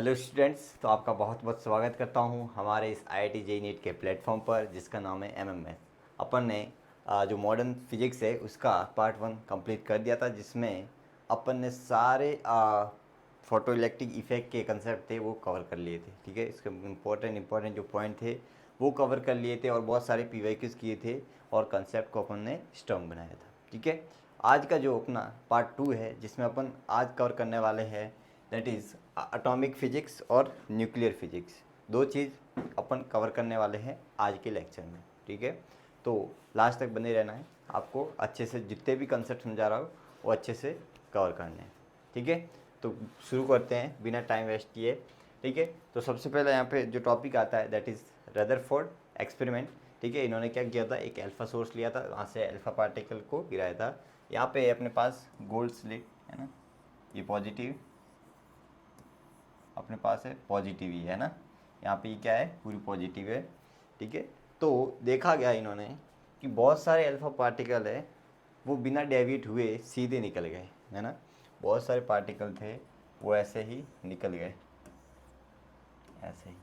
Hello students, तो आपका बहुत बहुत स्वागत करता हूं हमारे इस IIT JEE नीट के प्लेटफॉर्म पर जिसका नाम है MMS। अपन ने जो मॉडर्न फिजिक्स है उसका पार्ट 1 कंप्लीट कर दिया था, जिसमें अपन ने सारे फोटो इलेक्ट्रिक इफेक्ट के कंसेप्ट थे वो कवर कर लिए थे। ठीक है, इसके इम्पोर्टेंट जो पॉइंट थे वो कवर कर लिए थे और बहुत सारे PYQs किए थे और कंसेप्ट को अपन ने स्ट्रॉन्ग बनाया था। ठीक है, आज का जो अपना पार्ट 2 है जिसमें अपन आज कवर करने वाले हैं दैट इज़ एटॉमिक फिजिक्स और न्यूक्लियर फिजिक्स। दो चीज़ अपन कवर करने वाले हैं आज के लेक्चर में। ठीक है, तो लास्ट तक बने रहना है, आपको अच्छे से जितने भी कंसेप्ट समझा रहा हो वो अच्छे से कवर करने हैं। ठीक है, तो शुरू करते हैं बिना टाइम वेस्ट किए। ठीक है, तो सबसे पहले यहाँ पे जो टॉपिक आता है दैट इज़ रदरफोर्ड एक्सपेरिमेंट। ठीक है, इन्होंने क्या किया था, एक अल्फ़ा सोर्स लिया था, वहाँ से अल्फ़ा पार्टिकल को गिराया था। यहाँ पे अपने पास गोल्ड स्लिट है ना, ये पॉजिटिव अपने पास है, पॉजिटिव ही है ना, यहाँ पे क्या है, पूरी पॉजिटिव है। ठीक है, तो देखा गया इन्होंने कि बहुत सारे अल्फा पार्टिकल है वो बिना डेविएट हुए सीधे निकल गए, है ना। बहुत सारे पार्टिकल थे वो ऐसे ही निकल गए, ऐसे ही।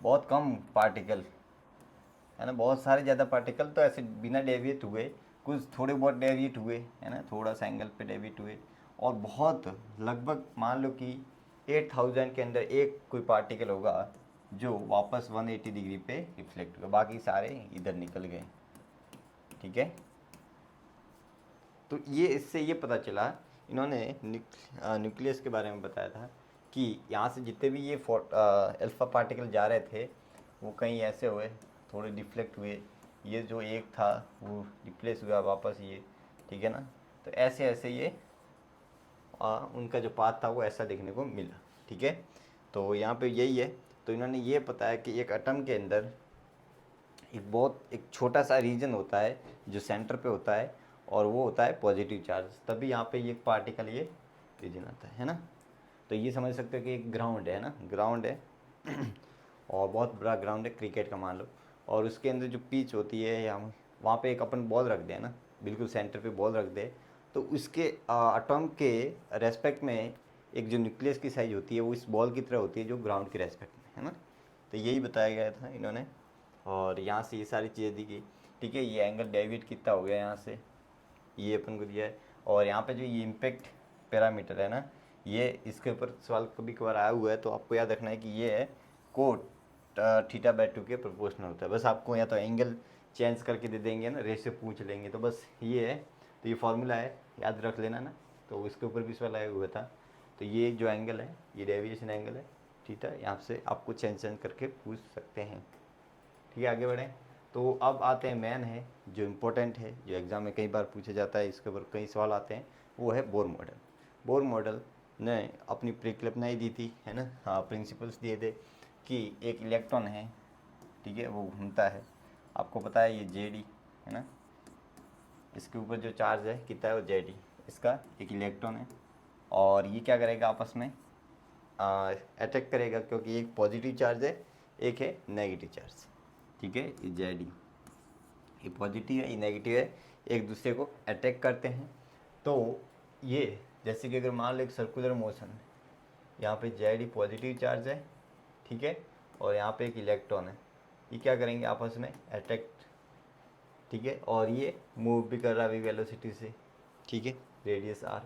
बहुत कम पार्टिकल है ना, बहुत सारे ज़्यादा पार्टिकल तो ऐसे बिना डेविएट हुए, कुछ थोड़े बहुत डेविएट हुए है ना, थोड़ा सा एंगल पे डेविएट हुए, और बहुत लगभग मान लो कि 8000 के अंदर एक कोई पार्टिकल होगा जो वापस 180 डिग्री पे रिफ्लेक्ट हुआ, बाकी सारे इधर निकल गए। ठीक है, तो ये इससे ये पता चला, इन्होंने न्यूक्लियस के बारे में बताया था कि यहाँ से जितने भी ये अल्फ़ा पार्टिकल जा रहे थे वो कहीं ऐसे हुए, थोड़े डिफ्लेक्ट हुए, ये जो एक था वो रिप्लेस हुआ वापस ये। ठीक है ना, तो ऐसे ऐसे ये उनका जो पाथ था वो ऐसा देखने को मिला। ठीक है, तो यहाँ पे यही है। तो इन्होंने ये बताया कि एक एटम के अंदर एक छोटा सा रीजन होता है जो सेंटर पे होता है, और वो होता है पॉजिटिव चार्ज, तभी यहाँ पे ये पार्टिकल ये रीजन आता है ना। तो ये समझ सकते हो कि एक ग्राउंड है ना, ग्राउंड है और बहुत बड़ा ग्राउंड है क्रिकेट का मान लो, और उसके अंदर जो पिच होती है या वहाँ पे एक अपन बॉल रख दें ना, बिल्कुल सेंटर पे बॉल रख दे, तो उसके एटम के रेस्पेक्ट में एक जो न्यूक्लियस की साइज होती है वो इस बॉल की तरह होती है जो ग्राउंड के रेस्पेक्ट में है ना। तो यही बताया गया था इन्होंने, और यहाँ से ये सारी चीज़ें दी गई। ठीक है, ये एंगल डेविड कितना हो गया यहाँ से, ये अपन को दिया है। और यहाँ पे जो ये इम्पैक्ट पैरामीटर है ना, ये इसके ऊपर सवाल कभी कभार आया हुआ है, तो आपको याद रखना है कि ये है कोट θ/2 के प्रोपोर्शनल होता है। बस आपको या तो एंगल चेंज करके दे देंगे ना, रेशियो पूछ लेंगे, तो बस ये है। तो ये फार्मूला है, याद रख लेना ना, तो इसके ऊपर भी सवाल आया हुआ था। तो ये जो एंगल है ये डेविएशन एंगल है थीटा, यहाँ से आपको चेंज करके पूछ सकते हैं। ठीक है, आगे बढ़ें। तो अब आते हैं मेन है जो इम्पोर्टेंट है, जो एग्ज़ाम में कई बार पूछा जाता है, इसके ऊपर कई सवाल आते हैं, वो है बोर मॉडल। बोर मॉडल ने अपनी परिकल्पनाएं दी थी है ना, हाँ, प्रिंसिपल्स दिए थे कि एक इलेक्ट्रॉन है, ठीक है, वो घूमता है, आपको पता है ये JD है ना, इसके ऊपर जो चार्ज है कितना है वो JD, इसका एक इलेक्ट्रॉन है, और ये क्या करेगा आपस में अटैक करेगा, क्योंकि एक पॉजिटिव चार्ज है एक है नेगेटिव चार्ज। ठीक है, ये JD, ये पॉजिटिव है ये नेगेटिव है, एक दूसरे को अटैक करते हैं। तो ये जैसे कि अगर मान लो एक सर्कुलर मोशन है, यहाँ पे JD पॉजिटिव चार्ज है, ठीक है, और यहाँ पे एक इलेक्ट्रॉन है, ये क्या करेंगे आपस में अटैक। ठीक है, और ये मूव भी कर रहा है वेलोसिटी से, ठीक है, रेडियस r।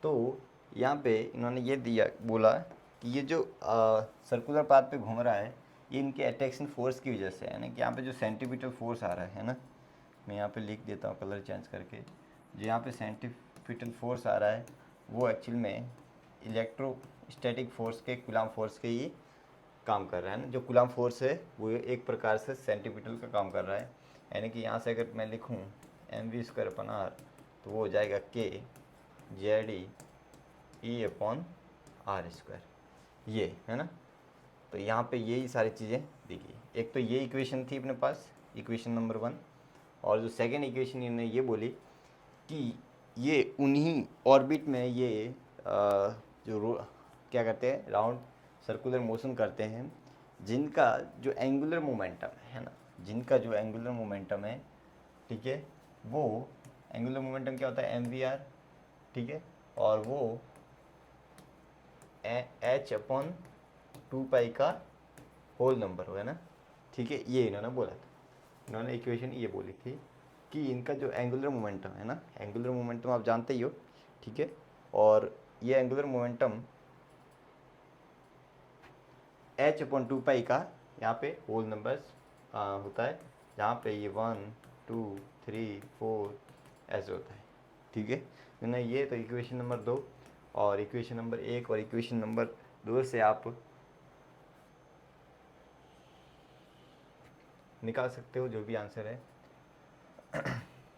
तो यहाँ पे इन्होंने ये दिया, बोला कि ये जो सर्कुलर पाथ पे घूम रहा है ये इनके अट्रैक्शन फोर्स की वजह से है ना, कि यहाँ पे जो सेंटीमीटर फोर्स आ रहा है ना, मैं यहाँ पे लिख देता हूँ कलर चेंज करके, जो यहाँ पे सेंटीमीटर फोर्स आ रहा है वो एक्चुअल में इलेक्ट्रोस्टैटिक फोर्स के, कूलम्ब फोर्स के ही काम कर रहा है ना। जो कूलम्ब फोर्स है वो एक प्रकार से सेंटीमीटर का काम कर रहा है, यानी कि यहाँ से अगर मैं लिखूँ mv²/r तो वो हो जाएगा kZe/r², ये है ना। तो यहाँ पे यही सारी चीज़ें दी गई। एक तो ये इक्वेशन थी अपने पास, इक्वेशन नंबर 1, और जो सेकेंड इक्वेशन इन्होंने ये बोली कि ये उन्हीं ऑर्बिट में ये क्या करते हैं, राउंड सर्कुलर मोशन करते हैं, जिनका जो एंगुलर मोमेंटम है ना, जिनका जो एंगुलर मोमेंटम है, ठीक है, वो एंगुलर मोमेंटम क्या होता है mvr, ठीक है, और वो एच अपॉन 2 पाई का होल नंबर हो, है ना, ठीक है। ये इन्होंने बोला था, इन्होंने इक्वेशन ये बोली थी कि इनका जो एंगुलर मोमेंटम है ना, एंगुलर मोमेंटम आप जानते ही हो, ठीक है। और ये एंगुलर मोमेंटम एच अपॉन 2 पाई का यहाँ पे होल नंबर्स होता है, जहाँ पे ये 1 2 3 4 ऐसे होता है, ठीक है ना। ये तो इक्वेशन नंबर 2, और इक्वेशन नंबर 1 और इक्वेशन नंबर 2 से आप निकाल सकते हो जो भी आंसर है।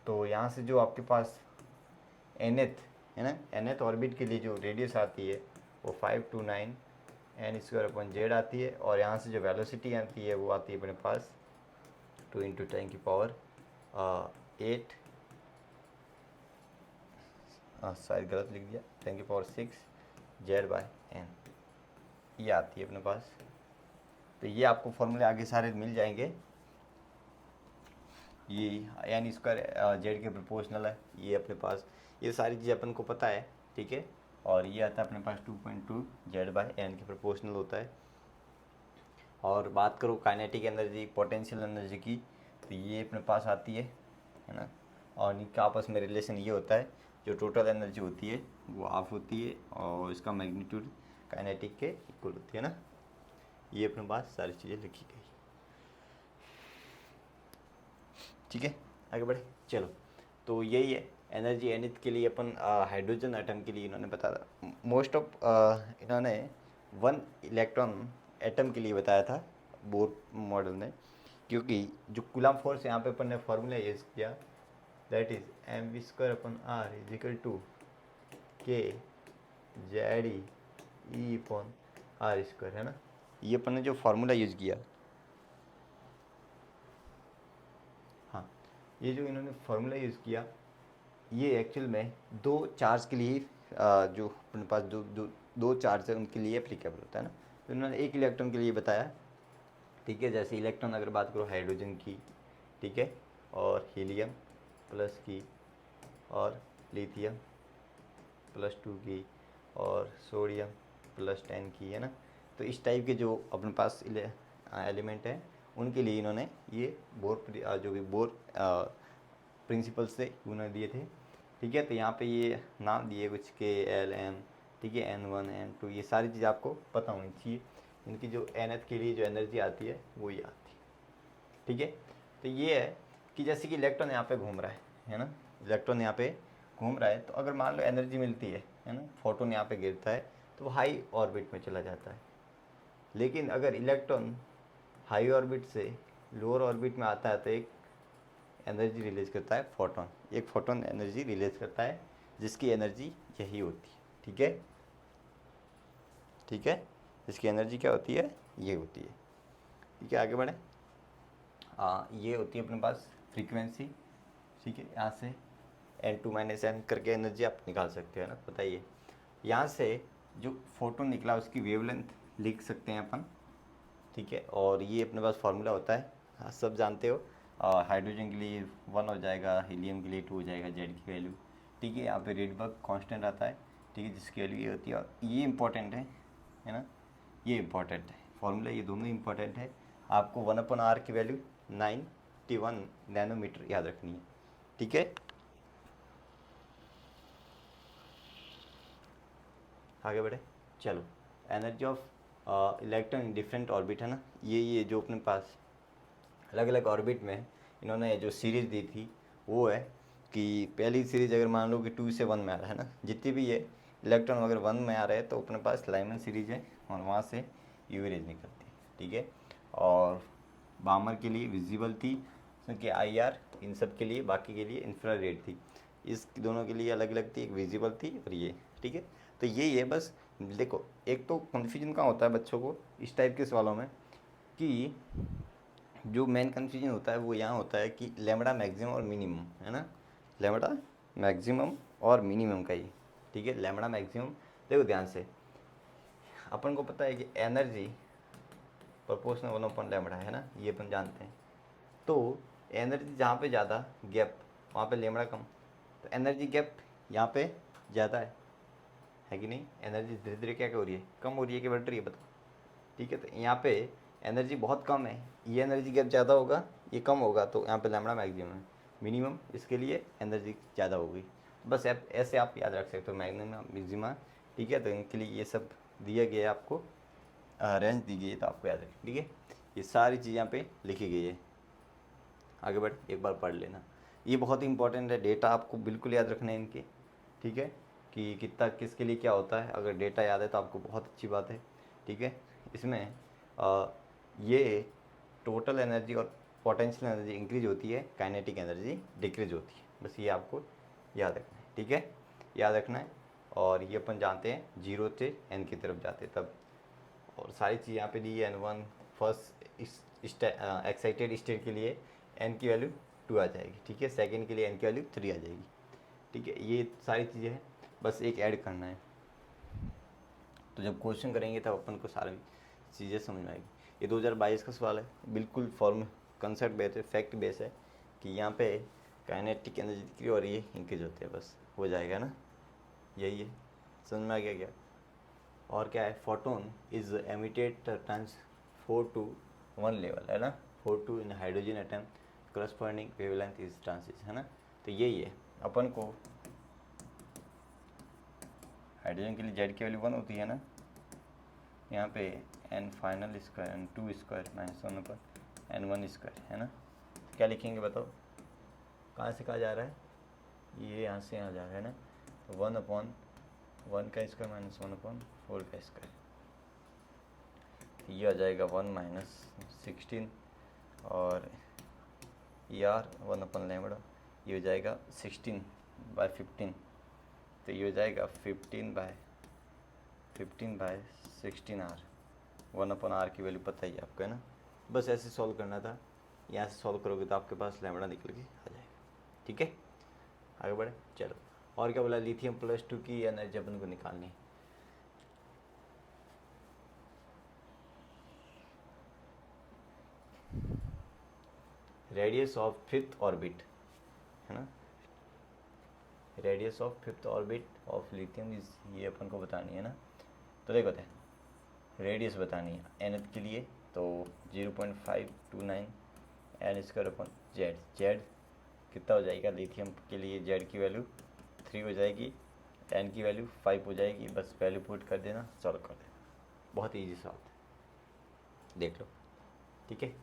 तो यहाँ से जो आपके पास nth है ना, nth ऑर्बिट के लिए जो रेडियस आती है वो 529 n² आती है, और यहाँ से जो वेलोसिटी आती है वो आती है अपने पास 2 × 10⁸ 8 शायद गलत लिख दिया, 10⁶ Z/n ये आती है अपने पास। तो ये आपको फॉर्मूले आगे सारे मिल जाएंगे। ये n² Z के प्रोपोर्शनल है, ये अपने पास ये सारी चीज़ अपन को पता है, ठीक है। और ये आता है अपने पास 2.2 Z/n के प्रोपोर्शनल होता है। और बात करो काइनेटिक एनर्जी, पोटेंशियल एनर्जी की, तो ये अपने पास आती है ना। और इनका आपस में रिलेशन ये होता है, जो टोटल एनर्जी होती है वो हाफ होती है, और इसका मैग्नीट्यूड काइनेटिक के इक्वल होती है ना। ये अपने पास सारी चीज़ें लिखी गई, ठीक है। आगे बढ़े, चलो। तो यही है एनर्जी nth के लिए अपन हाइड्रोजन एटम के लिए इन्होंने बताया, मोस्ट ऑफ इन्होंने 1 इलेक्ट्रॉन एटम के लिए बताया था बोर मॉडल ने, क्योंकि जो कूलम फोर्स यहाँ पे अपन ने फार्मूला यूज़ किया, that is mv²/r k ZeE/r², है ना। ये अपन ने जो फार्मूला यूज़ किया, हाँ, ये जो इन्होंने फार्मूला यूज़ किया, ये एक्चुअल में 2 चार्ज के लिए जो अपने पास दो चार्ज है उनके लिए एप्लीकेबल होता है ना। तो इन्होंने 1 इलेक्ट्रॉन के लिए बताया, ठीक है। जैसे इलेक्ट्रॉन अगर बात करो हाइड्रोजन की, ठीक है, और हीलियम +2 की, और लिथियम +2 की, और सोडियम +10 की, है ना। तो इस टाइप के जो अपने पास एलिमेंट हैं उनके लिए इन्होंने ये जो भी बोर प्रिंसिपल्स थे उन्होंने दिए थे, ठीक है। तो यहाँ पे ये नाम दिए कुछ KLM, ठीक है, N1 N2, ये सारी चीज़ आपको पता होनी चाहिए। इनकी जो nth के लिए जो एनर्जी आती है वो ये आती है, ठीक है। तो ये है कि जैसे कि इलेक्ट्रॉन यहाँ पे घूम रहा है ना, इलेक्ट्रॉन यहाँ पे घूम रहा है, तो अगर मान लो एनर्जी मिलती है ना, फोटोन यहाँ पे गिरता है तो वो हाई ऑर्बिट में चला जाता है। लेकिन अगर इलेक्ट्रॉन हाई ऑर्बिट से लोअर ऑर्बिट में आता है तो एक एनर्जी रिलीज करता है फोटोन, एक फोटोन एनर्जी रिलीज करता है, जिसकी एनर्जी यही होती है, ठीक है, ठीक है। इसकी एनर्जी क्या होती है, ये होती है, ठीक है। आगे बढ़े, ये होती है अपने पास फ्रीक्वेंसी, ठीक है। यहाँ से n2 - n करके एनर्जी आप निकाल सकते हो ना, बताइए। यहाँ से जो फोटोन निकला उसकी वेवलेंथ लिख सकते हैं अपन, ठीक है। और ये अपने पास फार्मूला होता है, हाँ, सब जानते हो। हाइड्रोजन के लिए 1 हो जाएगा, हीलियम के लिए 2 हो जाएगा, जेड की वैल्यू, ठीक है। यहाँ पे रेडबर्ग कांस्टेंट आता है, ठीक है, जिसकी वैल्यू ये होती है। और ये इंपॉर्टेंट है ना, ये इंपॉर्टेंट है फार्मूला, ये दोनों इंपॉर्टेंट है। आपको 1/r की वैल्यू 91 नैनोमीटर याद रखनी है, ठीक है। आगे बढ़े, चलो। Energy of electron in different orbit, है ना, ये जो अपने पास अलग अलग ऑर्बिट में इन्होंने जो सीरीज़ दी थी वो है कि पहली सीरीज़ अगर मान लो कि 2 से 1 में आ रहा है ना, जितनी भी ये इलेक्ट्रॉन अगर 1 में आ रहे हैं तो अपने पास लाइमन सीरीज़ है, और वहाँ से यूरेज निकलती है, ठीक है। और बामर के लिए विजिबल थी, क्योंकि IR इन सब के लिए, बाकी के लिए इंफ्रारेड थी। इस दोनों के लिए अलग अलग थी, एक विजिबल थी और ये, ठीक है। तो ये बस देखो, एक तो कन्फ्यूजन कहाँ होता है बच्चों को इस टाइप के सवालों में, कि जो मेन कन्फ्यूजन होता है वो यहाँ होता है कि लैम्बडा मैक्सिमम और मिनिमम, है ना, लैम्बडा मैक्सिमम और मिनिमम का ही, ठीक है। लैम्बडा मैक्सिमम देखो ध्यान से, अपन को पता है कि एनर्जी प्रोपोर्शनल 1/λ है ना, ये अपन जानते हैं। तो एनर्जी जहाँ पे ज़्यादा गैप वहाँ पे लैम्बडा कम, तो एनर्जी गैप यहाँ पे ज़्यादा है है कि नहीं। एनर्जी धीरे धीरे क्या हो रही है, कम हो रही है कि बढ़ रही है, बताओ। ठीक है, तो यहाँ पे एनर्जी बहुत कम है, ये एनर्जी गैप ज़्यादा होगा, ये कम होगा, तो यहाँ पे लैम्बडा मैक्सिमम है, मिनिमम इसके लिए एनर्जी ज़्यादा होगी। बस ऐसे आप याद रख सकते हो, मैक्सिमम मैक्सिमा। ठीक है, तो इनके लिए ये सब दिया गया है आपको, रेंज दी गई है, तो आपको याद रखें। ठीक है, ये सारी चीज़ यहाँ पे लिखी गई है। आगे बढ़, एक बार पढ़ लेना, ये बहुत ही इंपॉर्टेंट है, डेटा आपको बिल्कुल याद रखना है इनके। ठीक है, कि कितना किसके लिए क्या होता है, अगर डेटा याद है तो आपको बहुत अच्छी बात है। ठीक है, इसमें ये टोटल एनर्जी और पोटेंशियल एनर्जी इंक्रीज होती है, काइनेटिक एनर्जी डिक्रीज होती है, बस ये आपको याद रखना है। ठीक है, याद रखना है। और ये अपन जानते हैं 0 से n की तरफ जाते हैं तब, और सारी चीज़ यहाँ पे दी है। n1 फर्स्ट एक्साइटेड स्टेट के लिए n की वैल्यू 2 आ जाएगी। ठीक है, सेकंड के लिए n की वैल्यू 3 आ जाएगी। ठीक है, ये सारी चीज़ें हैं, बस एक ऐड करना है। तो जब क्वेश्चन करेंगे तब अपन को सारी चीज़ें समझ में आएगी। ये 2022 का सवाल है, बिल्कुल फॉर्म कंसेप्ट बेस है, फैक्ट बेस है, कि यहाँ पे काइनेटिक एनर्जी डिक्रीज हो रही है, इंक्रीज होती है, बस हो जाएगा ना, यही है। समझ में आ गया क्या। और क्या है, photon is emitted times 4 to 1 level, है ना, 4 to in hydrogen atom corresponding wavelength is ट्रांसिस, है ना। तो यही है, अपन को हाइड्रोजन के लिए जेड की वैल्यू 1 होती है ना, यहाँ पे n final square n2 square minus 1 पर n1 स्क्वायर, है ना। तो क्या लिखेंगे बताओ, कहाँ से कहाँ जा रहा है, ये यहाँ से यहाँ जा रहा है ना, तो 1/1 का स्क्वायर माइनस 1/4 का स्क्वायर, ये आ जाएगा 1 माइनस 16, और यार 1/λ, ये हो जाएगा 16/15, तो ये हो जाएगा 15/16 r, 1/r की वैल्यू पता ही है आपको, है ना। बस ऐसे सॉल्व करना था, यहाँ से सॉल्व करोगे तो आपके पास लैम्बडा निकल के आ जाएगा। ठीक है, आगे बढ़े, चलो। और क्या बोला, लिथियम +2 की एनर्जी अपन को निकालनी है। रेडियस ऑफ 5th ऑर्बिट, है ना, radius of 5th orbit of lithium is, ये अपन को बतानी है ना। तो देखो थे, रेडियस बतानी है nth के लिए, तो 0.529 n²/z, जेड कितना हो जाएगा, लिथियम के लिए जेड की वैल्यू 3 हो जाएगी, n की वैल्यू 5 हो जाएगी, बस वैल्यू पुट कर देना, सॉल्व कर देना, बहुत ईजी सॉल्व है, देख लो। ठीक है,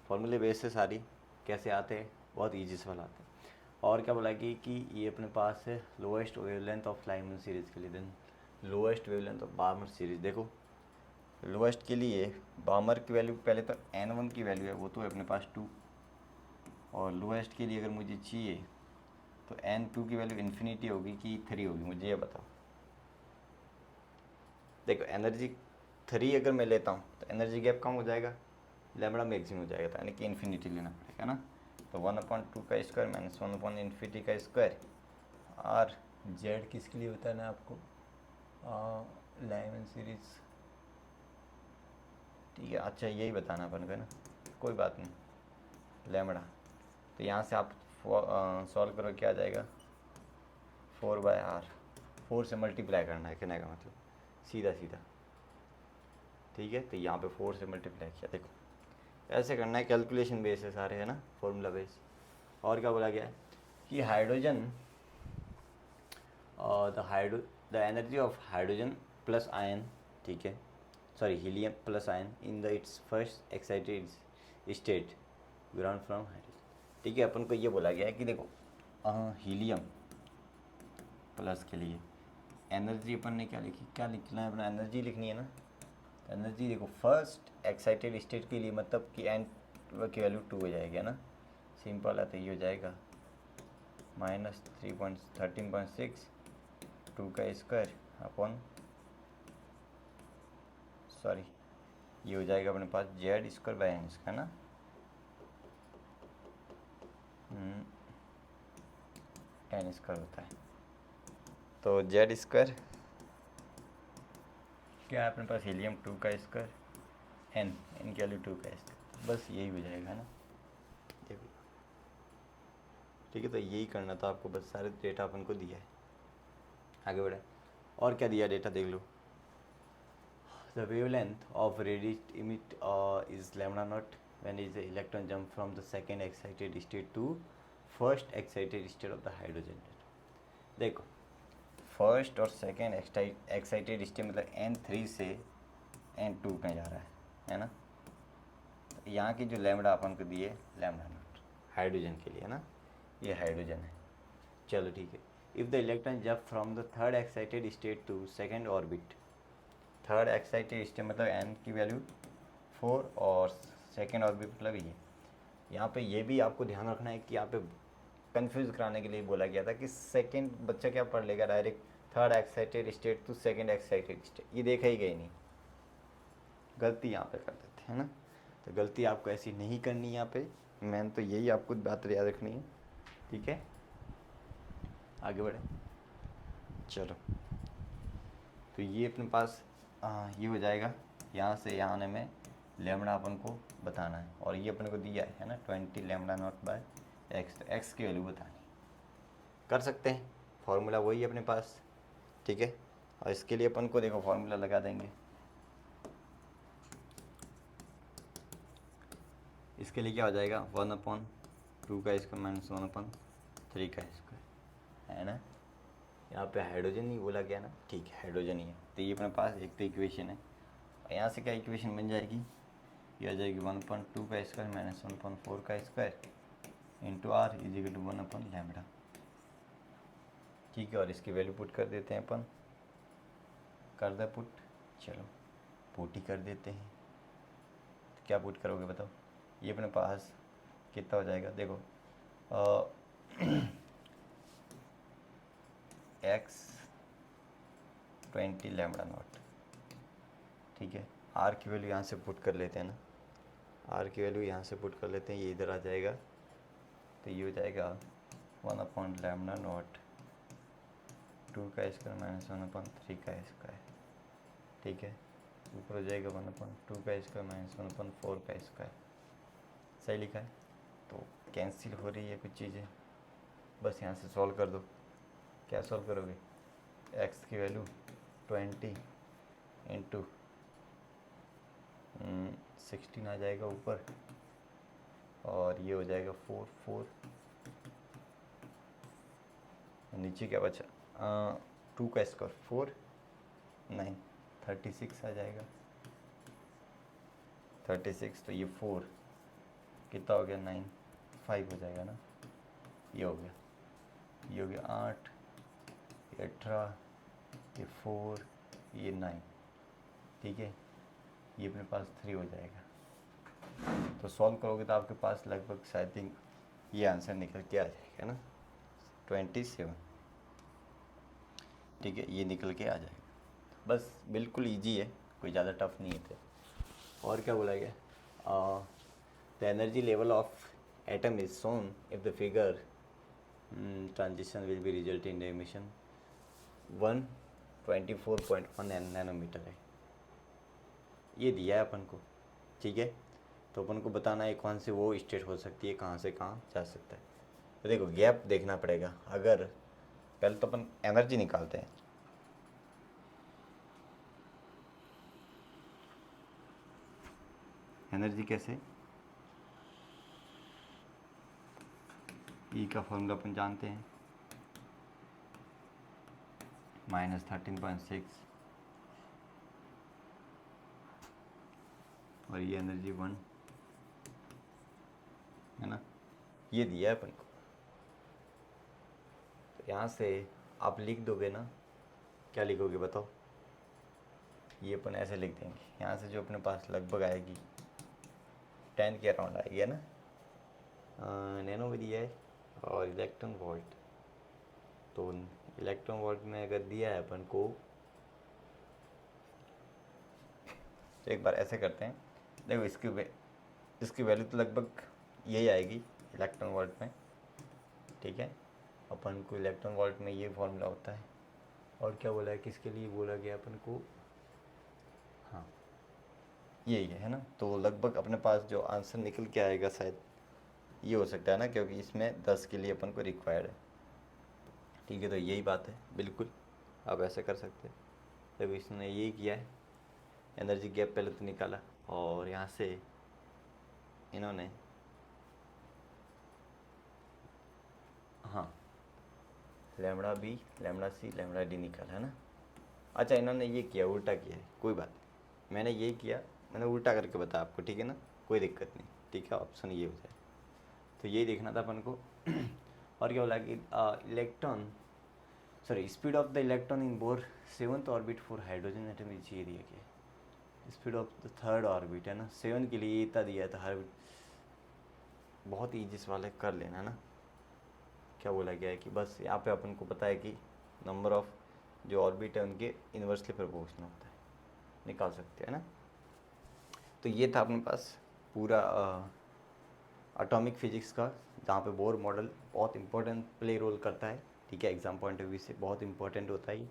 फॉर्मूले बेस से सारी कैसे आते हैं, बहुत ईजी सवाल आते हैं। और क्या बोला कि ये अपने पास है lowest wavelength of Lyman series के लिए, then lowest wavelength of Balmer series. देखो लोएस्ट के लिए बार्मर की वैल्यू, पहले तो n1 की वैल्यू है, वो तो है अपने पास 2, और लोएस्ट के लिए अगर मुझे चाहिए तो n2 की वैल्यू इन्फिनिटी होगी कि 3 होगी, मुझे ये बताओ। देखो एनर्जी 3 अगर मैं लेता हूँ तो एनर्जी गैप कम हो जाएगा, लैम्बडा मैक्सिमम हो जाएगा, यानी कि इन्फिनिटी लेना पड़ेगा ना। तो 1/2 का स्क्वायर माइनस 1/∞ का स्क्वायर, और जेड किसके लिए होता है ना आपको, लाइमन सीरीज। ठीक है, अच्छा यही बताना अपन को ना, कोई बात नहीं, लैम्बडा। तो यहाँ से आप सॉल्व करो, क्या आ जाएगा, 4/r, 4 से मल्टीप्लाई करना है, कहने का मतलब सीधा सीधा। ठीक है, तो यहाँ पे 4 से मल्टीप्लाई किया, देखो ऐसे करना है, कैलकुलेशन बेस है सारे, है ना, फॉर्मूला बेस। और क्या बोला गया है कि hydrogen, the energy of hydrogen plus ion, ठीक है, sorry helium plus ion in the it's first excited state ground from hydrogen. ठीक है, अपन को ये बोला गया है कि देखो हीलियम प्लस के लिए एनर्जी अपन ने क्या लिखी, क्या लिखना है अपना, एनर्जी लिखनी है ना। एनर्जी देखो फर्स्ट एक्साइटेड स्टेट के लिए, मतलब कि एन की वैल्यू 2 हो जाएगी, है ना, सिंपल है। तो ये हो जाएगा -3.13.6 2 का स्क्वायर अपॉन, सॉरी ये हो जाएगा अपने पास z² इसका ना, n² होता है, तो z² क्या है अपने पास, हीलियम 2 का स्क्वायर, n की वैल्यू 2 का स्क्वायर, बस यही हो जाएगा ना, देखो। ठीक है, तो यही करना था आपको, बस सारे डेटा अपन को दिया है, आगे बढ़े। और क्या दिया डेटा देख लो, the wavelength of radiate emit is lambda naught when is the electron jump from the second excited state to first excited state of the hydrogen. देखो फर्स्ट और सेकेंड एक्साइटेड स्टेट मतलब N3 से N2 में जा रहा है ना। तो यहाँ की जो लैम्डा अपन को दी है लैम्डा नॉट हाइड्रोजन के लिए ना, ये हाइड्रोजन है। चलो ठीक है, if the electron jump from the third excited state to second orbit, third excited state मतलब N की वैल्यू 4 और सेकेंड ऑर्बिट मतलब ये। यहाँ पे ये भी आपको ध्यान रखना है कि यहाँ पे कंफ्यूज कराने के लिए बोला गया था कि सेकेंड बच्चा क्या पढ़ लेगा direct third excited state to second excited state, ये देखा ही गई नहीं, गलती यहाँ पे कर देते हैं ना। तो गलती आपको ऐसी नहीं करनी है यहाँ पे, मैंने तो यही आपको बात याद रखनी है, ठीक है। आगे बढ़े, चलो तो ये अपने पास ये हो जाएगा, यहाँ से यहाँ आने में लैम्डा अपन को बताना है और ये अपन को दिया है ना 20 लैम्डा नॉट बाय एक्स, तो एक्स की वैल्यू बतानी कर सकते हैं, फॉर्मूला वही है अपने पास, ठीक है। और इसके लिए अपन को देखो फॉर्मूला लगा देंगे, इसके लिए क्या हो जाएगा 1/2 का स्क्वायर माइनस 1/3 का स्क्वायर, है ना। यहाँ पे हाइड्रोजन नहीं बोला गया ना, ठीक है हाइड्रोजन ही है, तो ये अपने पास एक तो इक्वेशन है। और यहाँ से क्या इक्वेशन बन जाएगी, ये आ जाएगी 1/2 का स्क्वायर माइनस 1/4 का square into R is equal to 1/λ, ठीक है। और इसकी वैल्यू पुट कर देते हैं अपन, कर दे पुट, चलो पुट ही कर देते हैं। तो क्या पुट करोगे बताओ, ये अपने पास कितना हो जाएगा, देखो एक्स 20 लैम्डा नॉट, ठीक है। आर की वैल्यू यहाँ से पुट कर लेते हैं ना, आर की वैल्यू यहाँ से पुट कर लेते हैं, ये इधर आ जाएगा, तो ये हो जाएगा 1/λ नॉट 2 का स्क्वायर माइनस 1/3 का स्क्वायर, ठीक है। ऊपर हो जाएगा 1/2 का स्क्वायर माइनस 1/4 का स्क्वायर, सही लिखा है। तो कैंसिल हो रही है कुछ चीज़ें, बस यहाँ से सॉल्व कर दो। क्या सॉल्व करोगे, एक्स की वैल्यू 20 इंटू 16 आ जाएगा ऊपर, और ये हो जाएगा 4 नीचे क्या बचा 2 का स्क्वायर 4 9 36 आ जाएगा, 36 तो ये 4 कितना हो गया 9 5 हो जाएगा ना, ये हो गया, ये हो गया 8 ये 18 ये 4 ये 9, ठीक है। ये अपने पास 3 हो जाएगा। तो सॉल्व करोगे तो आपके पास लगभग शायद थिंक ये आंसर निकल के आ जाएगा ना 27, ठीक है, ये निकल के आ जाएगा। बस बिल्कुल इजी है, कोई ज़्यादा टफ नहीं है। और क्या बोला गया, the energy level of atom is shown if the figure transition will be result in the emission 124.1 nanometre है, ये दिया है अपन को, ठीक है। तो अपन को बताना है कौन से वो स्टेट हो सकती है, कहाँ से कहाँ जा सकता है। तो देखो गैप देखना पड़ेगा, अगर पहले तो अपन एनर्जी निकालते हैं, एनर्जी कैसे, ई का फॉर्मूला अपन जानते हैं -13.6 और ये एनर्जी 1 है ना, ये दिया है अपन को। तो यहाँ से आप लिख दोगे ना, क्या लिखोगे बताओ, ये अपन ऐसे लिख देंगे, यहाँ से जो अपने पास लगभग आएगी 10 के अराउंड आएगी है ना, नैनो में दिया है और इलेक्ट्रॉन वोल्ट। तो इलेक्ट्रॉन वोल्ट में अगर दिया है अपन को, तो एक बार ऐसे करते हैं, देखो इसकी वैल्यू तो लगभग यही आएगी इलेक्ट्रॉन वोल्ट में, ठीक है। अपन को इलेक्ट्रॉन वोल्ट में ये फॉर्मूला होता है। और क्या बोला है, किसके लिए बोला गया अपन को, हाँ यही है ना। तो लगभग अपने पास जो आंसर निकल के आएगा शायद ये हो सकता है ना, क्योंकि इसमें 10 के लिए अपन को रिक्वायर्ड है, ठीक है। तो यही बात है बिल्कुल, आप ऐसा कर सकते हैं। देखो इसने ये किया है, एनर्जी गैप पहले तो निकाला और यहाँ से इन्होंने, हाँ, लैम्बडा बी, लैम्बडा सी, लैम्बडा डी निकाला है ना। अच्छा इन्होंने ये किया, उल्टा किया है, कोई बात नहीं, मैंने ये किया, मैंने उल्टा करके बताया आपको, ठीक है ना, कोई दिक्कत नहीं, ठीक है, ऑप्शन ये हो जाए। तो यही देखना था अपन को। और क्या बोला कि electron, sorry, speed of the electron in bore 7th orbit for hydrogen atom is, ये दिया गया। Speed of the 3rd orbit है ना, 7 के लिए इतना दिया था हर, बहुत ईजी सवाल है, कर लेना है ना। क्या बोला गया है कि बस यहाँ पे अपन को पता है कि नंबर ऑफ जो ऑर्बिट है उनके इन्वर्सली प्रोपोर्शनल होता है, निकाल सकते हैं ना। तो ये था अपने पास पूरा एटॉमिक फिजिक्स का, जहाँ पे बोर मॉडल बहुत इंपॉर्टेंट प्ले रोल करता है, ठीक है, एग्जाम पॉइंट ऑफ व्यू से बहुत इंपॉर्टेंट होता है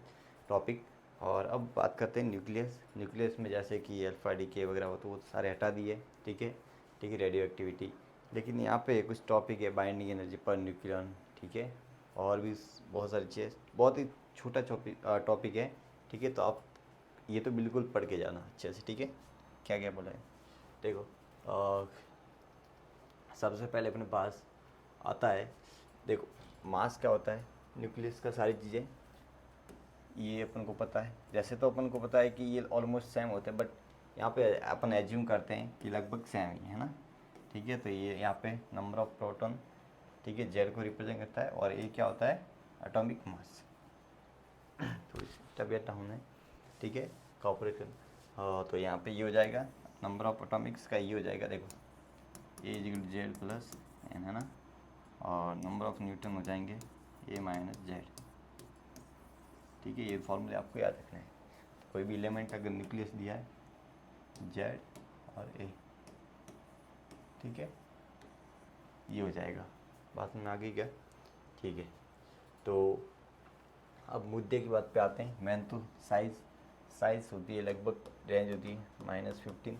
टॉपिक। और अब बात करते हैं न्यूक्लियस। न्यूक्लियस में जैसे कि अल्फा डीके वगैरह हो तो वो सारे हटा दिए, ठीक है, ठीक है, रेडियो एक्टिविटी। लेकिन यहाँ पे कुछ टॉपिक है, बाइंडिंग एनर्जी पर न्यूक्लियन, ठीक है, और भी बहुत सारी चीज़, बहुत ही छोटा टॉपिक है, ठीक है। तो आप ये तो बिल्कुल पढ़ के जाना अच्छे से, ठीक है। क्या क्या बोला है देखो, सबसे पहले अपने पास आता है, देखो मास क्या होता है, न्यूक्लियस का सारी चीज़ें ये अपन को पता है। जैसे तो अपन को पता है कि ये ऑलमोस्ट सेम होते हैं, बट यहाँ पे अपन एज्यूम करते हैं कि लगभग सेम ही है ना, ठीक है। तो ये यहाँ पे नंबर ऑफ प्रोटॉन, ठीक है, जेड को रिप्रेजेंट करता है, और ये क्या होता है, एटॉमिक मास। तो तबियत डाउन है, ठीक है, कॉपरेट कर। हाँ, तो यहाँ पे ये हो जाएगा, नंबर ऑफ एटॉमिक्स का ये हो जाएगा, देखो ए इज जेड प्लस एन है ना, और नंबर ऑफ न्यूटन हो जाएंगे ए माइनस जेड, ठीक है। ये फॉर्मूले आपको याद रखना है। तो कोई भी एलिमेंट अगर न्यूक्लियस दिया है, जेड और ए, ठीक है, ये हो जाएगा। बात में आ गई क्या, ठीक है। तो अब मुद्दे की बात पे आते हैं। मेन तो साइज़ होती है, लगभग रेंज होती है -15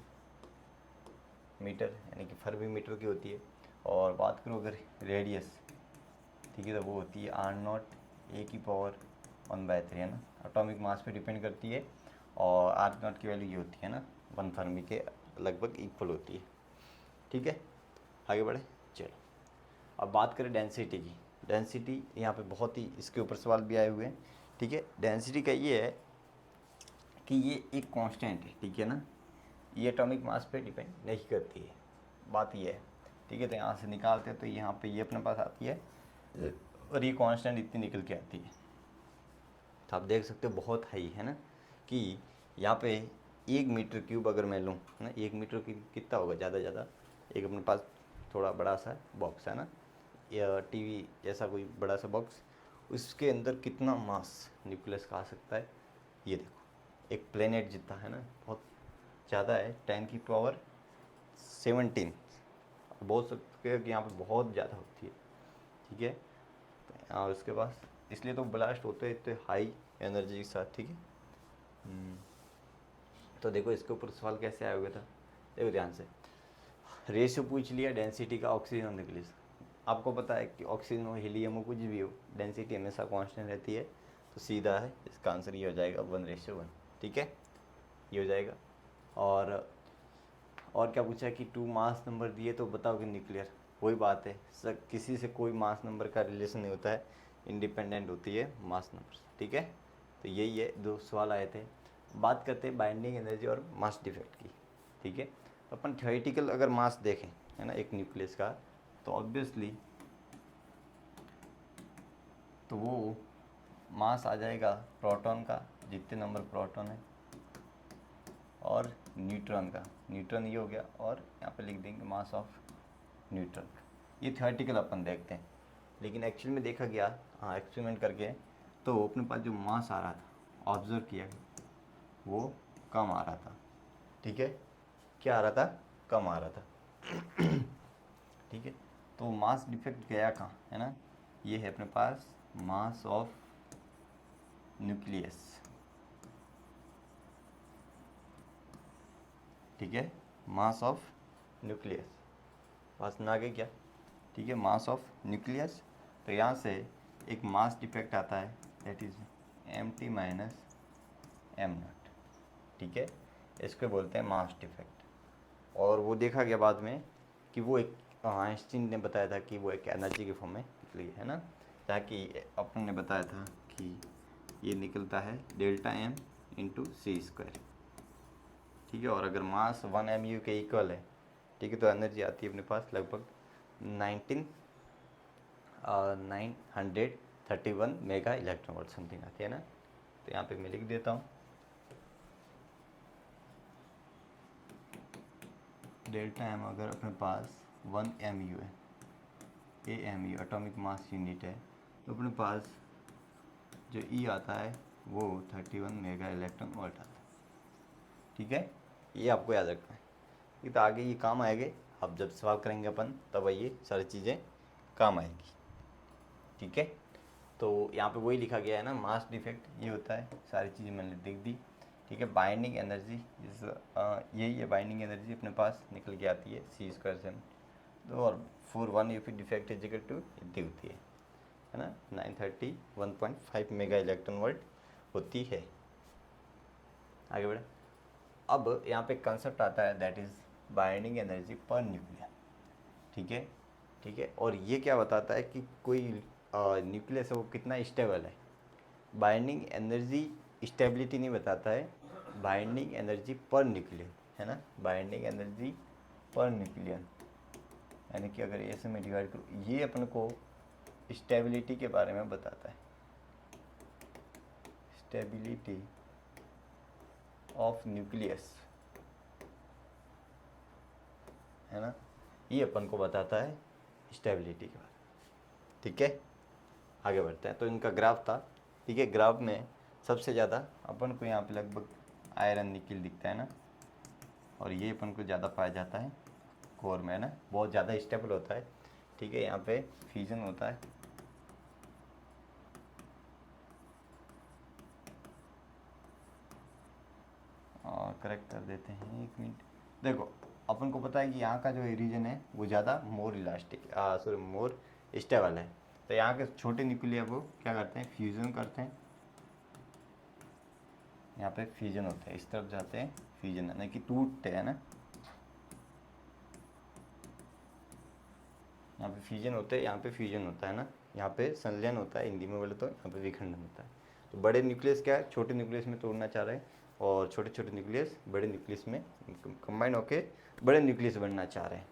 मीटर, यानी कि फरवी मीटर की होती है। और बात करो अगर रेडियस, ठीक है, तो वो होती है R0 ए की पावर 1/3 है ना, एटॉमिक मास पे डिपेंड करती है। और R0 की वैल्यू ये होती है ना, 1 फर्मी के लगभग इक्वल होती है, ठीक है। आगे बढ़े, चलो अब बात करें डेंसिटी की। डेंसिटी यहाँ पे बहुत ही इसके ऊपर सवाल भी आए हुए हैं, ठीक है। डेंसिटी का ये है कि ये एक कांस्टेंट है, ठीक है ना, ये एटॉमिक मास पे डिपेंड नहीं करती है, बात ये है, ठीक है। तो यहाँ से निकालते हैं तो यहाँ पे ये अपने पास आती है, और ये कांस्टेंट इतनी निकल के आती है। तो आप देख सकते हो बहुत हाई है ना, कि यहाँ पे 1 मीटर क्यूब अगर मैं लूँ है ना, 1 मीटर क्यूब कितना होगा, ज़्यादा ज़्यादा एक अपने पास थोड़ा बड़ा सा बॉक्स है ना, या टीवी जैसा कोई बड़ा सा बॉक्स, उसके अंदर कितना मास न्यूक्लियस का आ सकता है, ये देखो एक प्लेनेट जितना है ना, बहुत ज़्यादा है, 10⁻17 बोल सकते हैं कि यहाँ पे बहुत ज़्यादा होती है, ठीक है। और उसके बाद इसलिए तो ब्लास्ट होते हैं इतने हाई एनर्जी के साथ, ठीक है। तो देखो इसके ऊपर सवाल कैसे आया हुआ था, देखो ध्यान से, रेशियो पूछ लिया डेंसिटी का ऑक्सीजन और न्यूक्लियस। आपको पता है कि ऑक्सीजन हो, हीलियम हो, कुछ भी हो, डेंसिटी हमेशा कांस्टेंट रहती है। तो सीधा है, इसका आंसर ये हो जाएगा 1:1, ठीक है, ये हो जाएगा। और क्या पूछा कि 2 मास नंबर दिए तो बताओ कि न्यूक्लियर, वही बात है सर, किसी से कोई मास नंबर का रिलेशन नहीं होता है, इंडिपेंडेंट होती है मास नंबर, ठीक है। तो यही है, 2 सवाल आए थे। बात करते हैं बाइंडिंग एनर्जी और मास डिफेक्ट की, ठीक है। तो अपन थ्योरेटिकल अगर मास देखें है ना एक न्यूक्लियस का, तो ऑब्वियसली तो वो मास आ जाएगा प्रोटॉन का, जितने नंबर प्रोटॉन है, और न्यूट्रॉन का, न्यूट्रॉन ये हो गया, और यहाँ पे लिख देंगे मास ऑफ न्यूट्रॉन। ये थ्योरेटिकल अपन देखते हैं, लेकिन एक्चुअल में देखा गया, हाँ एक्सपेरिमेंट करके, तो अपने पास जो मास आ रहा था, ऑब्जर्व किया गया, वो कम आ रहा था, ठीक है। क्या आ रहा था, कम आ रहा था, ठीक है। तो मास डिफेक्ट गया कहाँ है ना, ये है अपने पास मास ऑफ न्यूक्लियस, ठीक है, मास ऑफ न्यूक्लियस, पास में आ गए क्या, ठीक है, मास ऑफ न्यूक्लियस। तो यहाँ से एक मास डिफेक्ट आता है, that is M T minus M naught, ठीक है। इसको बोलते हैं मास डिफेक्ट। और वो देखा गया बाद में कि वो एक आइंस्टीन ने बताया था कि वो एक एनर्जी के फॉर्म में निकली है ना, ताकि अपन ने बताया था कि ये निकलता है डेल्टा एम इंटू सी स्क्वायर, ठीक है। और अगर मास 1 mu के इक्वल है, ठीक है, तो एनर्जी आती है अपने पास लगभग 931 मेगा इलेक्ट्रॉन वोल्ट समथिंग आती है ना। तो यहाँ पे मैं लिख देता हूँ डेल्टा एम अगर अपने पास 1 mu है, AMU एटॉमिक मास यूनिट है, तो अपने पास जो E आता है वो 31 मेगा इलेक्ट्रॉन वोल्ट आता है, ठीक है। ये आपको याद रखना है, ये तो आगे ये काम आएंगे। अब जब सवाल करेंगे अपन तब ये सारी चीज़ें काम आएगी, ठीक है। तो यहाँ पे वही लिखा गया है ना, मास डिफेक्ट ये होता है, सारी चीज़ें मैंने लिख दी, ठीक है। बाइंडिंग एनर्जी इस यही है, बाइंडिंग एनर्जी अपने पास निकल के आती है सी स्क्वायर से, तो और 4 1 डिफेक्ट इजिकल टू इतनी होती है ना, 931.5 मेगा इलेक्ट्रॉन वोल्ट होती है। आगे बढ़े। अब यहाँ पे कंसेप्ट आता है that is binding energy per nucleon, ठीक है, ठीक है। और ये क्या बताता है कि कोई न्यूक्लियस है वो कितना स्टेबल है। बाइंडिंग एनर्जी स्टेबिलिटी नहीं बताता है, बाइंडिंग एनर्जी पर न्यूक्लियन, है ना, बाइंडिंग एनर्जी पर न्यूक्लियन, यानी कि अगर ऐसे में डिवाइड करूँ, ये अपन को स्टेबिलिटी के बारे में बताता है, स्टेबिलिटी ऑफ न्यूक्लियस, है ना, ये अपन को बताता है स्टेबिलिटी के बारे में, ठीक है। आगे बढ़ते हैं। तो इनका ग्राफ था, ठीक है। ग्राफ में सबसे ज़्यादा अपन को यहाँ पे लगभग आयरन निकिल दिखता है ना, और ये अपन को ज़्यादा पाया जाता है कोर में, है ना, बहुत ज़्यादा स्टेबल होता है, ठीक है। यहाँ पे फ्यूजन होता है, और करेक्ट कर देते हैं, एक मिनट। देखो अपन को पता है कि यहाँ का जो रीजन है वो ज़्यादा मोर इलास्टिक सॉरी मोर स्टेबल है। तो यहाँ के छोटे न्यूक्लिया वो क्या करते हैं, फ्यूज़न करते हैं, यहाँ पे फ्यूजन होता है, इस तरफ जाते हैं फ्यूजन, यानी कि टूटते हैं ना, यहाँ पे फ्यूजन होते हैं, यहाँ पे फ्यूजन होता है ना, यहाँ पे संलयन होता है हिंदी में बोले तो, यहाँ पे विखंडन होता है। तो बड़े न्यूक्लियस क्या है, छोटे न्यूक्लियस में तोड़ना चाह रहे हैं, और छोटे छोटे न्यूक्लियस बड़े न्यूक्लियस में कंबाइन होके बड़े न्यूक्लियस बनना चाह रहे हैं।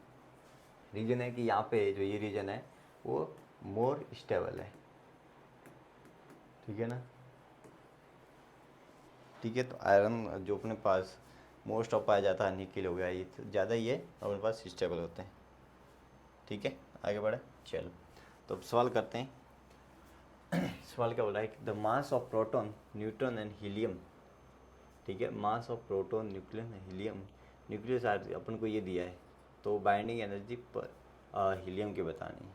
रीजन है कि यहाँ पे जो ये रीजन है वो मोर स्टेबल है, ठीक है ना, ठीक है। तो आयरन जो अपने पास मोस्ट ऑफ पाया जाता है, निकिल हो गया, ये ज़्यादा ही है, अपने पास स्टेबल होते हैं, ठीक है। आगे बढ़े, चलो। तो अब सवाल करते हैं। सवाल क्या बोला है कि the mass of proton neutron and helium, ठीक है, mass of proton nucleon helium, nucleus अपन को ये दिया है, तो बाइंडिंग एनर्जी पर हीलियम की बतानी है,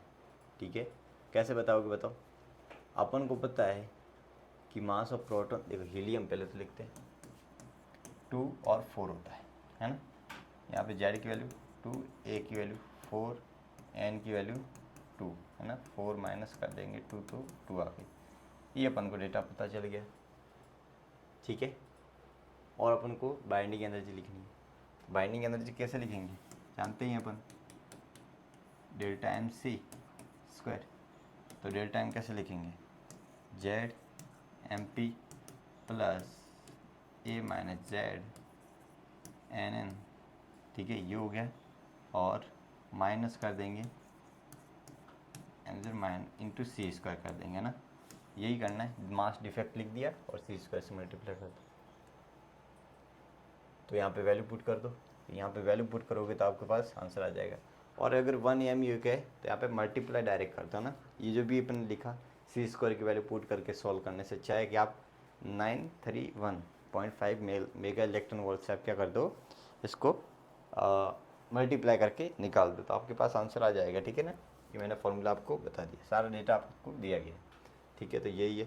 ठीक है। कैसे बताओगे, बताओ। अपन को पता है कि मास ऑफ प्रोटॉन, देखो हीलियम पहले तो लिखते हैं 2 और 4 होता है ना। यहाँ पे जेड की वैल्यू 2, ए की वैल्यू 4, एन की वैल्यू 2, है ना, 4 माइनस कर देंगे 2 तो 2 आ गई। ये अपन को डेटा पता चल गया, ठीक है। और अपन को बाइंडिंग एनर्जी लिखनी है। बाइंडिंग एनर्जी कैसे लिखेंगे, जानते ही अपन, डेल्टा एम सी स्क्वायर। तो डेल्टा एम कैसे लिखेंगे, जेड एम पी प्लस ए माइनस जेड एन एन, ठीक है, ये हो गया। और माइनस कर देंगे एन माइन इंटू सी स्क्वायर कर देंगे ना, यही करना है। मास डिफेक्ट लिख दिया और सी स्क्वायर से मल्टीप्लाई कर दो, तो यहाँ पे वैल्यू पुट कर दो। यहाँ पे वैल्यू पुट करोगे तो आपके पास आंसर आ जाएगा। और अगर 1 mu के है तो यहाँ पे मल्टीप्लाई डायरेक्ट कर दो ना, ये जो भी अपन लिखा सी स्क्वायर की वैल्यू पुट करके सॉल्व करने से अच्छा है कि आप 931.5 मेगा इलेक्ट्रॉन वोल्ट से आप क्या कर दो, इसको मल्टीप्लाई करके निकाल दो, तो आपके पास आंसर आ जाएगा, ठीक है ना। ये मैंने फॉर्मूला आपको बता दिया, सारा डेटा आपको दिया गया, ठीक है। तो यही है।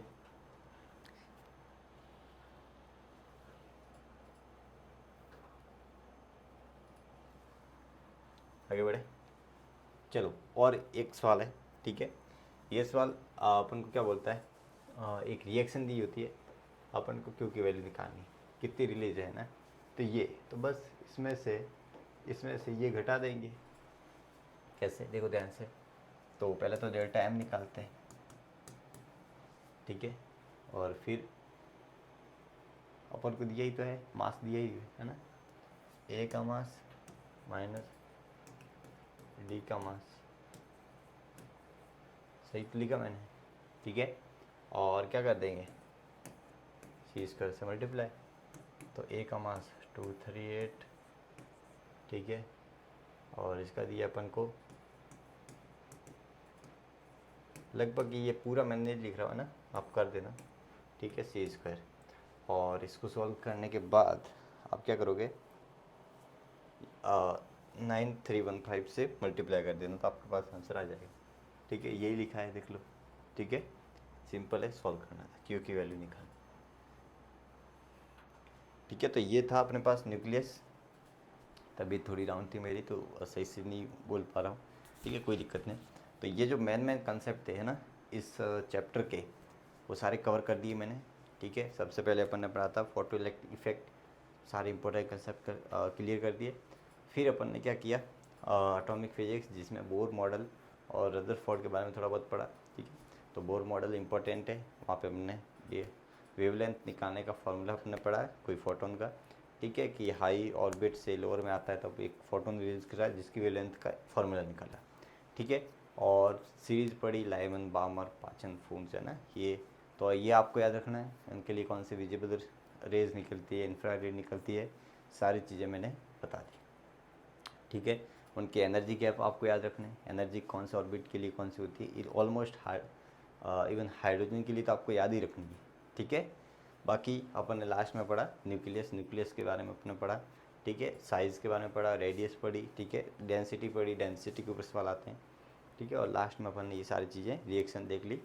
आगे बढ़े, चलो। और एक सवाल है, ठीक है। ये सवाल अपन को क्या बोलता है, एक रिएक्शन दी होती है अपन को क्यू की वैल्यू निकालनी, कितनी रिलीज है ना, तो ये तो बस इसमें से ये घटा देंगे। कैसे, देखो ध्यान से। तो पहले तो डेल्टा एम निकालते हैं, ठीक है, और फिर अपन को दिया ही तो है, मास दिया ही है ना, ए का मास माइनस डी का मास, सही तो लिखा मैंने, ठीक है। और क्या कर देंगे, सी स्क्वायर से मल्टीप्लाई, तो ए का मास 238, ठीक है, और इसका दिया अपन को लगभग, ये पूरा मैंने लिख रहा हूँ ना, आप कर देना, ठीक है, सी स्क्वायर। और इसको सॉल्व करने के बाद आप क्या करोगे, 9315 से मल्टीप्लाई कर देना, तो आपके पास आंसर आ जाएगा, ठीक है, यही लिखा है, देख लो, ठीक है, सिंपल है, सॉल्व करना था, क्यू की वैल्यू निकालना, ठीक है। तो ये था अपने पास न्यूक्लियस, तभी थोड़ी राउंड थी मेरी तो सही से नहीं बोल पा रहा हूँ, ठीक है, कोई दिक्कत नहीं। तो ये जो मेन कंसेप्ट थे ना इस चैप्टर के, वो सारे कवर कर दिए मैंने, ठीक है। सबसे पहले अपन ने पढ़ा था फोटो इलेक्ट्रिक इफेक्ट, सारे इंपॉर्टेंट कंसेप्ट क्लियर कर दिए। फिर अपन ने क्या किया, एटॉमिक फिजिक्स, जिसमें बोर मॉडल और रदरफोर्ड के बारे में थोड़ा बहुत पढ़ा, ठीक है। तो बोर मॉडल इंपॉर्टेंट है, वहाँ पे हमने ये वेवलेंथ निकालने का फॉर्मूला हमने पढ़ा है कोई फोटोन का, ठीक है, कि हाई ऑर्बिट से लोअर में आता है तब एक फोटोन रिलीज कर रहा है, जिसकी वेवलेंथ का फॉर्मूला निकाला, ठीक है। और सीरीज पढ़ी लाइमन बामर पाचन फूंस है ना, ये तो ये आपको याद रखना है, उनके लिए कौन सी विजिबल रेज निकलती है, इंफ्रारेड निकलती है, सारी चीज़ें मैंने बता दी, ठीक है। उनके एनर्जी गैप आपको याद रखना है, एनर्जी कौन से ऑर्बिट के लिए कौन सी होती है, ऑलमोस्ट इवन हाइड्रोजन के लिए तो आपको याद ही रखनी है, ठीक है। बाकी अपन ने लास्ट में पढ़ा न्यूक्लियस के बारे में अपने पढ़ा, ठीक है, साइज़ के बारे में पढ़ा, रेडियस पढ़ी, ठीक है, डेंसिटी पढ़ी, डेंसिटी के ऊपर सवाल आते हैं, ठीक है। और लास्ट में अपन ने ये सारी चीज़ें रिएक्शन देख ली।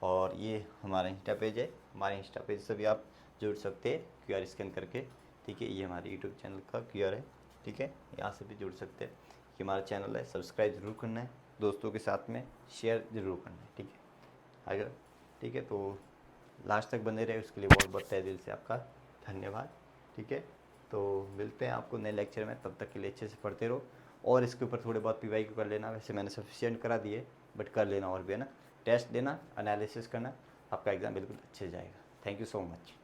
और ये हमारा इंस्टा पेज है, हमारे इंस्टा पेज से भी आप जुड़ सकते हैं QR स्कैन करके, ठीक है। ये हमारे यूट्यूब चैनल का QR है, ठीक है, यहाँ से भी जुड़ सकते हैं। ये हमारा चैनल है, सब्सक्राइब ज़रूर करना है, दोस्तों के साथ में शेयर ज़रूर करना है, ठीक है। अगर ठीक है तो लास्ट तक बने रहे, उसके लिए बहुत बहुत तहे दिल से आपका धन्यवाद, ठीक है। तो मिलते हैं आपको नए लेक्चर में, तब तक के लिए अच्छे से पढ़ते रहो, और इसके ऊपर थोड़े बहुत PYQ कर लेना, वैसे मैंने सफिशिएंट करा दिए, बट कर लेना और भी है ना, टेस्ट देना, एनालिसिस करना, आपका एग्ज़ाम बिल्कुल अच्छे से जाएगा। Thank you so much.